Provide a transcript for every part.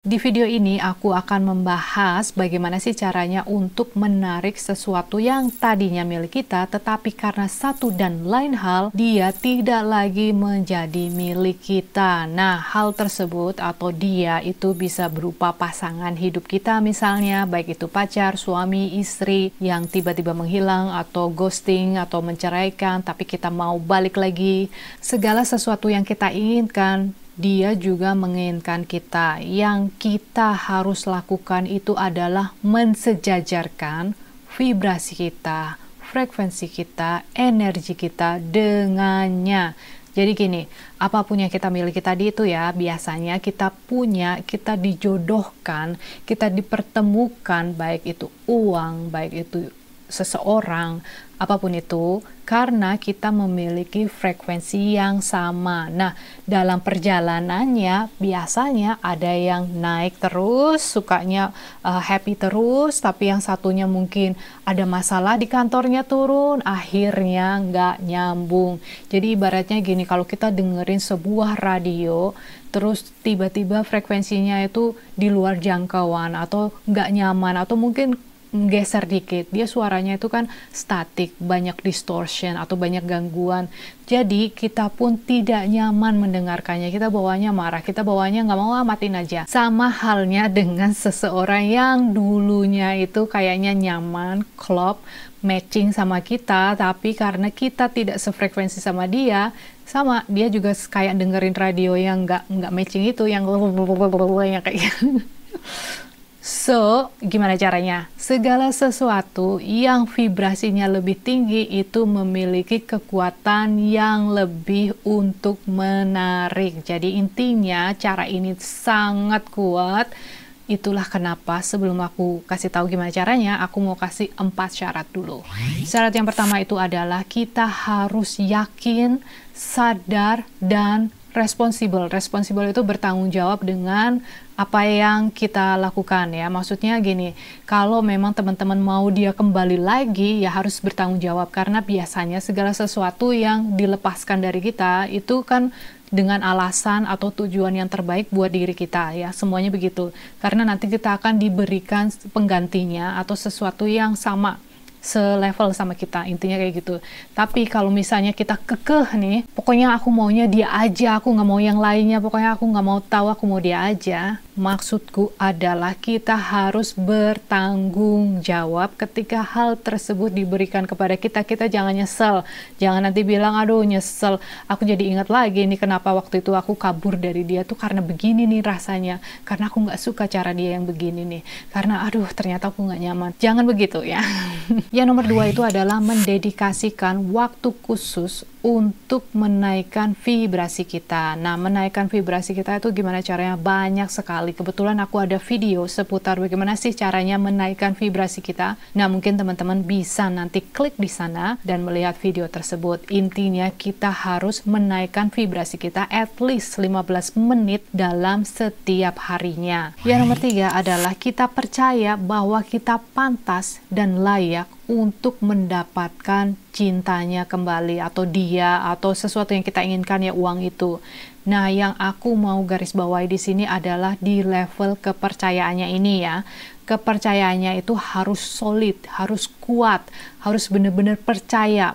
Di video ini aku akan membahas bagaimana sih caranya untuk menarik sesuatu yang tadinya milik kita, tetapi karena satu dan lain hal, dia tidak lagi menjadi milik kita. Nah, hal tersebut atau dia itu bisa berupa pasangan hidup kita misalnya, baik itu pacar, suami, istri yang tiba-tiba menghilang atau ghosting atau menceraikan, tapi kita mau balik lagi. Segala sesuatu yang kita inginkan, dia juga menginginkan kita. Yang kita harus lakukan itu adalah mensejajarkan vibrasi kita, frekuensi kita, energi kita dengannya. Jadi gini, apapun yang kita miliki tadi itu ya, biasanya kita punya, kita dijodohkan, kita dipertemukan, baik itu uang, baik itu seseorang, apapun itu, karena kita memiliki frekuensi yang sama. Nah, dalam perjalanannya biasanya ada yang naik terus, sukanya happy terus, tapi yang satunya mungkin ada masalah di kantornya turun, akhirnya nggak nyambung. Jadi ibaratnya gini, kalau kita dengerin sebuah radio, terus tiba-tiba frekuensinya itu di luar jangkauan, atau nggak nyaman, atau mungkin geser dikit, dia suaranya itu kan statik, banyak distortion atau banyak gangguan, jadi kita pun tidak nyaman mendengarkannya, kita bawanya marah, kita bawanya nggak mau, matiin aja. Sama halnya dengan seseorang yang dulunya itu kayaknya nyaman, klop, matching sama kita, tapi karena kita tidak sefrekuensi sama dia juga kayak dengerin radio yang nggak matching itu, yang kayak So, gimana caranya? Segala sesuatu yang vibrasinya lebih tinggi itu memiliki kekuatan yang lebih untuk menarik. Jadi intinya cara ini sangat kuat. Itulah kenapa sebelum aku kasih tahu gimana caranya, aku mau kasih 4 syarat dulu. Syarat yang pertama itu adalah kita harus yakin, sadar, dan responsibel. Responsibel itu bertanggung jawab dengan apa yang kita lakukan ya. Maksudnya gini, kalau memang teman-teman mau dia kembali lagi, ya harus bertanggung jawab. Karena biasanya segala sesuatu yang dilepaskan dari kita, itu kan dengan alasan atau tujuan yang terbaik buat diri kita ya. Semuanya begitu. Karena nanti kita akan diberikan penggantinya atau sesuatu yang sama, selevel sama kita, intinya kayak gitu. Tapi kalau misalnya kita kekeh nih, pokoknya aku maunya dia aja, aku nggak mau yang lainnya, pokoknya aku nggak mau tahu, aku mau dia aja. Maksudku adalah kita harus bertanggung jawab ketika hal tersebut diberikan kepada kita. Kita jangan nyesel, jangan nanti bilang, aduh nyesel, aku jadi ingat lagi nih kenapa waktu itu aku kabur dari dia tuh karena begini nih rasanya, karena aku nggak suka cara dia yang begini nih, karena aduh ternyata aku nggak nyaman. Jangan begitu ya. Yang nomor 2 itu adalah mendedikasikan waktu khusus untuk menaikkan vibrasi kita. Nah, menaikkan vibrasi kita itu gimana caranya? Banyak sekali. Kebetulan aku ada video seputar bagaimana sih caranya menaikkan vibrasi kita. Nah, mungkin teman-teman bisa nanti klik di sana dan melihat video tersebut. Intinya kita harus menaikkan vibrasi kita at least 15 menit dalam setiap harinya. Yang nomor 3 adalah kita percaya bahwa kita pantas dan layak untuk mendapatkan cintanya kembali, atau dia, atau sesuatu yang kita inginkan ya, uang itu. Nah, yang aku mau garis bawahi di sini adalah di level kepercayaannya ini ya. Kepercayaannya itu harus solid, harus kuat, harus benar-benar percaya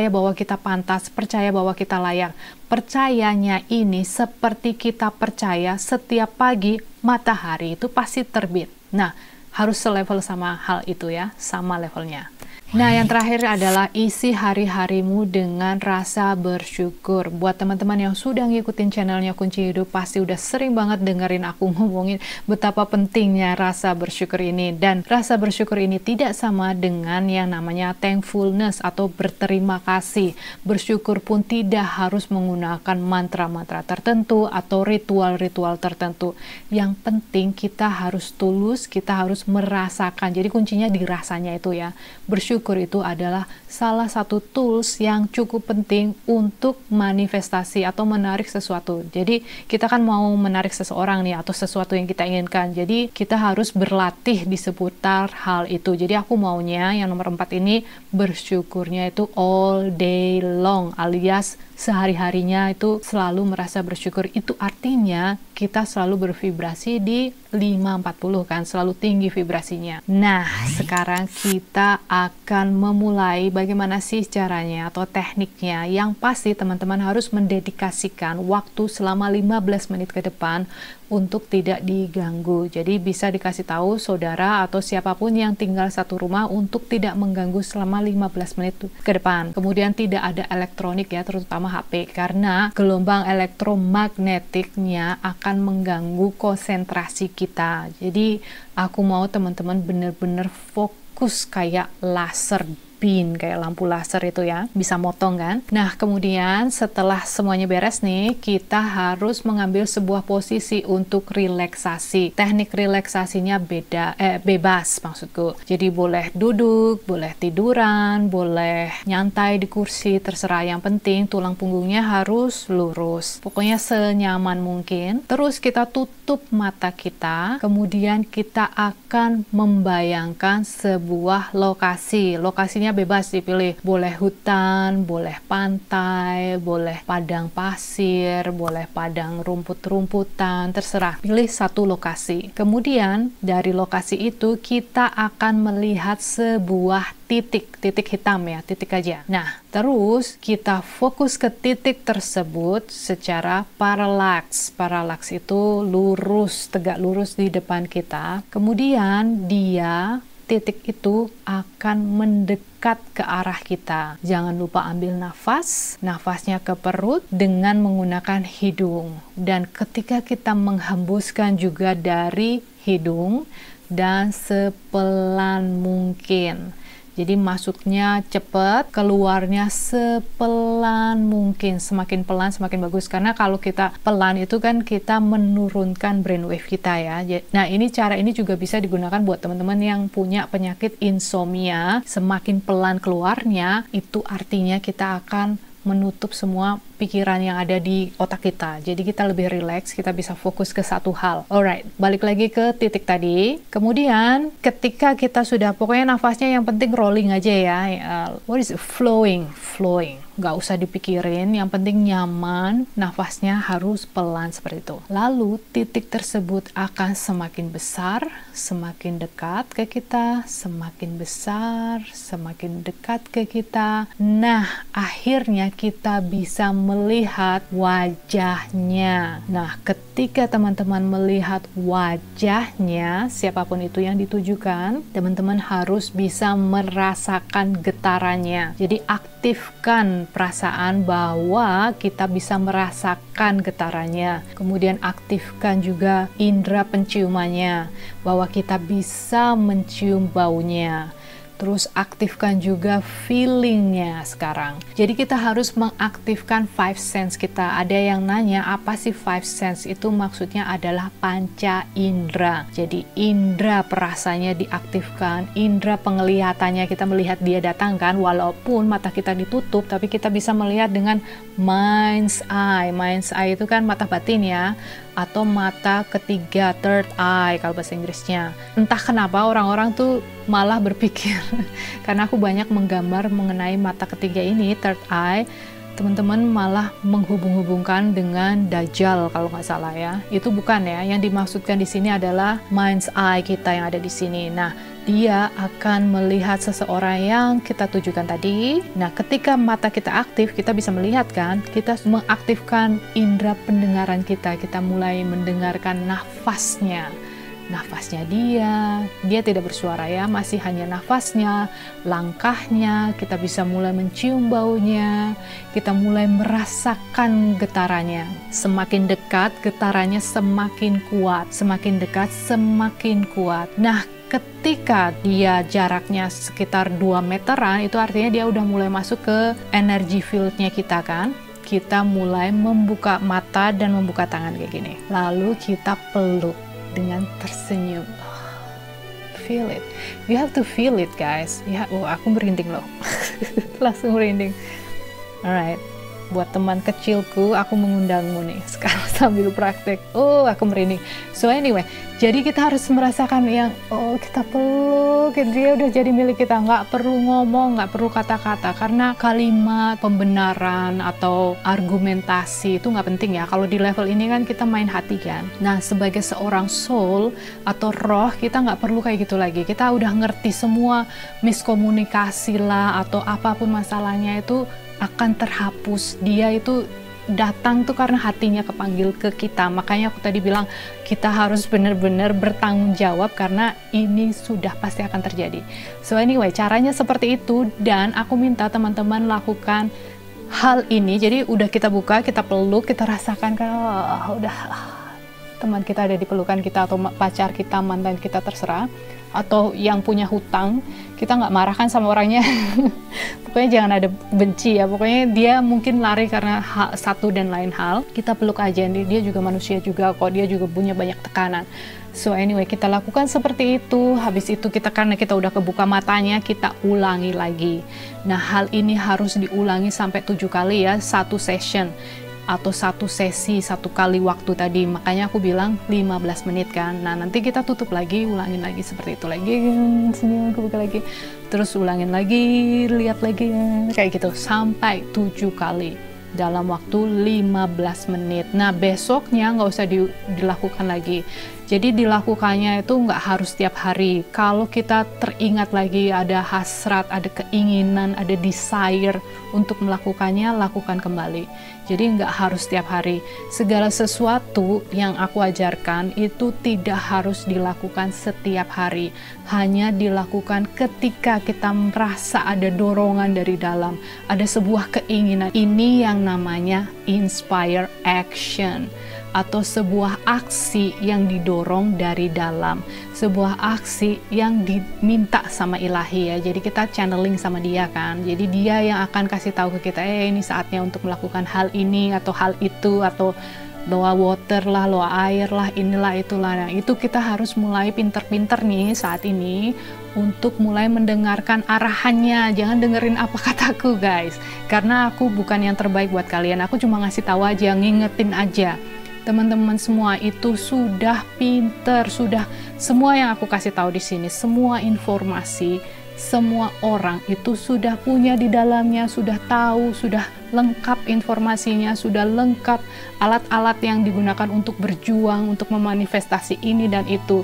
bahwa kita pantas, percaya bahwa kita layak. Percayanya ini seperti kita percaya setiap pagi matahari itu pasti terbit. Nah, harus selevel sama hal itu ya, sama levelnya. Nah, yang terakhir adalah isi hari-harimu dengan rasa bersyukur. Buat teman-teman yang sudah ngikutin channelnya Kunci Hidup, pasti udah sering banget dengerin aku ngomongin betapa pentingnya rasa bersyukur ini. Dan rasa bersyukur ini tidak sama dengan yang namanya thankfulness atau berterima kasih. Bersyukur pun tidak harus menggunakan mantra-mantra tertentu atau ritual-ritual tertentu. Yang penting kita harus tulus, kita harus merasakan. Jadi kuncinya di rasanya itu ya. Bersyukur itu adalah salah satu tools yang cukup penting untuk manifestasi atau menarik sesuatu. Jadi kita kan mau menarik seseorang nih atau sesuatu yang kita inginkan. Jadi kita harus berlatih di seputar hal itu. Jadi aku maunya yang nomor 4 ini bersyukurnya itu all day long, alias sehari-harinya itu selalu merasa bersyukur. Itu artinya kita selalu bervibrasi di 540 kan, selalu tinggi vibrasinya. Nah, sekarang kita akan memulai bagaimana sih caranya atau tekniknya. Yang pasti teman-teman harus mendedikasikan waktu selama 15 menit ke depan untuk tidak diganggu. Jadi bisa dikasih tahu saudara atau siapapun yang tinggal satu rumah untuk tidak mengganggu selama 15 menit ke depan. Kemudian tidak ada elektronik ya, terutama HP, karena gelombang elektromagnetiknya akan mengganggu konsentrasi kita. Jadi aku mau teman-teman benar-benar fokus kayak laser beam, kayak lampu laser itu ya, bisa motong kan. Nah, kemudian setelah semuanya beres nih, kita harus mengambil sebuah posisi untuk relaksasi. Teknik relaksasinya bebas maksudku. Jadi boleh duduk, boleh tiduran, boleh nyantai di kursi, terserah. Yang penting tulang punggungnya harus lurus. Pokoknya senyaman mungkin. Terus kita tutup mata kita, kemudian kita akan membayangkan sebuah lokasi. Lokasinya bebas dipilih, boleh hutan, boleh pantai, boleh padang pasir, boleh padang rumput-rumputan, terserah, pilih satu lokasi. Kemudian dari lokasi itu kita akan melihat sebuah titik hitam ya, titik aja. Nah, terus kita fokus ke titik tersebut secara paralaks. Paralaks itu lurus, tegak lurus di depan kita. Kemudian titik itu akan mendekat ke arah kita. Jangan lupa ambil nafas, nafasnya ke perut dengan menggunakan hidung. Dan ketika kita menghembuskan juga dari hidung dan sepelan mungkin. Jadi masuknya cepat, keluarnya sepelan mungkin. Semakin pelan semakin bagus, karena kalau kita pelan itu kan kita menurunkan brainwave kita ya. Nah, cara ini juga bisa digunakan buat teman-teman yang punya penyakit insomnia. Semakin pelan keluarnya, itu artinya kita akan menutup semua pikiran yang ada di otak kita. Jadi kita lebih rileks, kita bisa fokus ke satu hal. Alright, balik lagi ke titik tadi. Kemudian ketika kita sudah, pokoknya nafasnya yang penting rolling aja ya. What is it? Flowing. Nggak usah dipikirin, yang penting nyaman, nafasnya harus pelan seperti itu. Lalu titik tersebut akan semakin besar, semakin dekat ke kita, semakin besar, semakin dekat ke kita. Nah, akhirnya kita bisa melihat wajahnya. Nah, ketika teman-teman melihat wajahnya, siapapun itu yang ditujukan, teman-teman harus bisa merasakan getarannya. Jadi aktifkan perasaan bahwa kita bisa merasakan getarannya. Kemudian aktifkan juga indera penciumannya, bahwa kita bisa mencium baunya. Terus aktifkan juga feelingnya sekarang. Jadi kita harus mengaktifkan five sense kita. Ada yang nanya, apa sih five sense? Itu maksudnya adalah panca indera. Jadi indera perasanya diaktifkan, indera penglihatannya kita melihat dia datang kan, walaupun mata kita ditutup, tapi kita bisa melihat dengan mind's eye. Mind's eye itu kan mata batin ya, atau mata ketiga, third eye kalau bahasa Inggrisnya. Entah kenapa orang-orang tuh malah berpikir, karena aku banyak menggambar mengenai mata ketiga ini, third eye, teman-teman malah menghubung-hubungkan dengan Dajjal kalau nggak salah ya. Itu bukan ya, yang dimaksudkan di sini adalah mind's eye kita yang ada di sini. Nah, dia akan melihat seseorang yang kita tujukan tadi. Nah, ketika mata kita aktif, kita bisa melihat kan, kita mengaktifkan indera pendengaran kita. Kita mulai mendengarkan nafasnya dia tidak bersuara ya, masih hanya nafasnya, langkahnya, kita bisa mulai mencium baunya, kita mulai merasakan getarannya. Semakin dekat, getarannya semakin kuat, semakin dekat, semakin kuat. Nah, ketika dia jaraknya sekitar 2 meteran, itu artinya dia udah mulai masuk ke energy field-nya kita kan. Kita mulai membuka mata dan membuka tangan kayak gini. Lalu kita peluk dengan tersenyum. Feel it. You have to feel it, guys. Ya, aku merinding loh. Langsung merinding. Alright. buat teman kecilku, aku mengundangmu nih sekarang sambil praktek. Oh, aku merinding. So anyway, jadi kita harus merasakan yang, oh kita peluk, dia udah jadi milik kita. Nggak perlu ngomong, nggak perlu kata-kata, karena kalimat pembenaran atau argumentasi itu nggak penting ya. Kalau di level ini kan kita main hati kan. Nah, sebagai seorang soul atau roh, kita nggak perlu kayak gitu lagi. Kita udah ngerti semua miskomunikasi lah atau apapun masalahnya itu akan terhapus. Dia itu datang tuh karena hatinya kepanggil ke kita. Makanya aku tadi bilang kita harus benar-benar bertanggung jawab karena ini sudah pasti akan terjadi. So anyway, caranya seperti itu, dan aku minta teman-teman lakukan hal ini. Jadi udah kita buka, kita peluk, kita rasakan kan, udah teman kita ada di pelukan kita, atau pacar kita, mantan kita, terserah, atau yang punya hutang. Kita nggak marah kan sama orangnya. Pokoknya jangan ada benci ya. Pokoknya dia mungkin lari karena satu dan lain hal, kita peluk aja. Dia juga manusia juga kok, dia juga punya banyak tekanan. So anyway, kita lakukan seperti itu. Habis itu kita, karena kita udah kebuka matanya, kita ulangi lagi. Nah, hal ini harus diulangi sampai 7 kali ya, satu session atau satu sesi, 1 kali waktu tadi. Makanya aku bilang 15 menit kan. Nah, nanti kita tutup lagi, ulangin lagi seperti itu lagi. Sini aku buka lagi. Terus ulangin lagi, lihat lagi. Kayak gitu sampai 7 kali dalam waktu 15 menit. Nah, besoknya nggak usah dilakukan lagi. Jadi dilakukannya itu nggak harus tiap hari. Kalau kita teringat lagi, ada hasrat, ada keinginan, ada desire untuk melakukannya, lakukan kembali. Jadi nggak harus tiap hari. Segala sesuatu yang aku ajarkan itu tidak harus dilakukan setiap hari. Hanya dilakukan ketika kita merasa ada dorongan dari dalam, ada sebuah keinginan. Ini yang namanya inspire action, atau sebuah aksi yang didorong dari dalam, sebuah aksi yang diminta sama ilahi ya. Jadi kita channeling sama dia kan, jadi dia yang akan kasih tahu ke kita, ini saatnya untuk melakukan hal ini atau hal itu, atau loa water lah, loa air lah, inilah itulah. Nah, itu kita harus mulai pinter-pinter nih saat ini untuk mulai mendengarkan arahannya. Jangan dengerin apa kataku guys, karena aku bukan yang terbaik buat kalian. Aku cuma ngasih tahu aja, ngingetin aja. Teman-teman semua itu sudah pinter, sudah semua yang aku kasih tahu di sini, semua informasi, semua orang itu sudah punya di dalamnya, sudah tahu, sudah lengkap informasinya, sudah lengkap alat-alat yang digunakan untuk berjuang, untuk memanifestasi ini dan itu.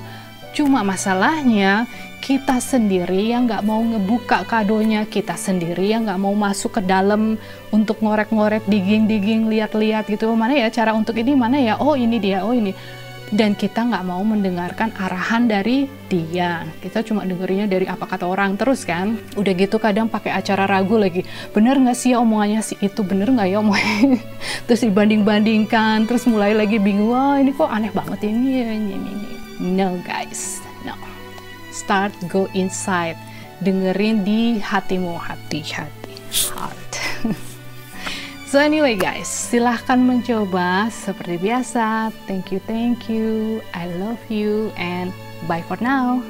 Cuma masalahnya kita sendiri yang nggak mau ngebuka kadonya, kita sendiri yang nggak mau masuk ke dalam untuk ngorek-ngorek, digging-digging, lihat-lihat gitu, mana ya cara untuk ini, mana ya, oh ini dia, oh ini. Dan kita nggak mau mendengarkan arahan dari dia, kita cuma dengerinnya dari apa kata orang terus kan. Udah gitu kadang pakai acara ragu lagi, bener nggak sih ya omongannya si itu, bener nggak ya omongannya. Terus dibanding-bandingkan, terus mulai lagi bingung, wah ini kok aneh banget ini. No guys, no. Start, go inside, dengerin di hatimu, heart. So anyway guys, silahkan mencoba seperti biasa. Thank you, I love you, and bye for now.